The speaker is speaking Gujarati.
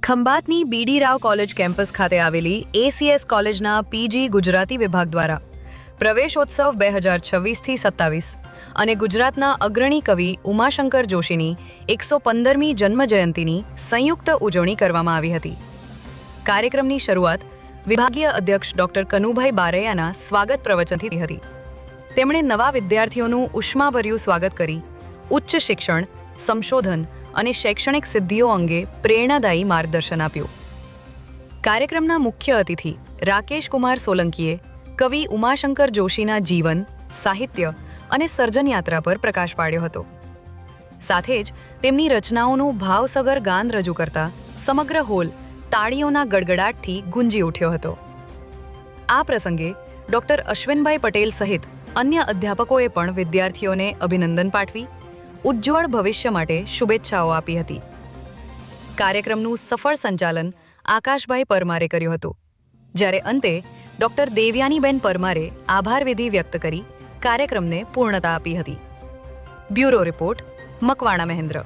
ખંભાતની બીડી રાવ કોલેજ કેમ્પસ ખાતે આવેલી એસીએસ કોલેજના પીજી ગુજરાતી વિભાગ દ્વારા પ્રવેશોત્સવ 2026-27 અને ગુજરાતના અગ્રણી કવિ ઉમાશંકર જોશીની 115મી જન્મજયંતિની સંયુક્ત ઉજવણી કરવામાં આવી હતી. કાર્યક્રમની શરૂઆત વિભાગીય અધ્યક્ષ ડોક્ટર કનુભાઈ બારૈયાના સ્વાગત પ્રવચનથી થઈ હતી. તેમણે નવા વિદ્યાર્થીઓનું ઉષ્માભર્યું સ્વાગત કરી ઉચ્ચ શિક્ષણ, સંશોધન અને શૈક્ષણિક સિદ્ધિઓ અંગે પ્રેરણાદાયી માર્ગદર્શન આપ્યું. કાર્યક્રમના મુખ્ય અતિથિ રાકેશ કુમાર સોલંકીએ કવિ ઉમાશંકર જોશીના જીવન, સાહિત્ય અને સર્જન યાત્રા પર પ્રકાશ પાડ્યો હતો. સાથે જ તેમની રચનાઓનું ભાવસગર ગાન રજૂ કરતા સમગ્ર હોલ તાળીઓના ગડગડાટથી ગુંજી ઉઠ્યો હતો. આ પ્રસંગે ડોક્ટર અશ્વિનભાઈ પટેલ સહિત અન્ય અધ્યાપકોએ પણ વિદ્યાર્થીઓને અભિનંદન પાઠવી ઉજ્જવળ ભવિષ્ય માટે શુભેચ્છાઓ આપી હતી. કાર્યક્રમનું સફળ સંચાલન આકાશભાઈ પરમારે કર્યું હતું, જ્યારે અંતે ડોક્ટર દેવ્યાનીબેન પરમારે આભાર વિધિ વ્યક્ત કરી કાર્યક્રમને પૂર્ણતા આપી હતી. Bureau report, Makwana Mahendra.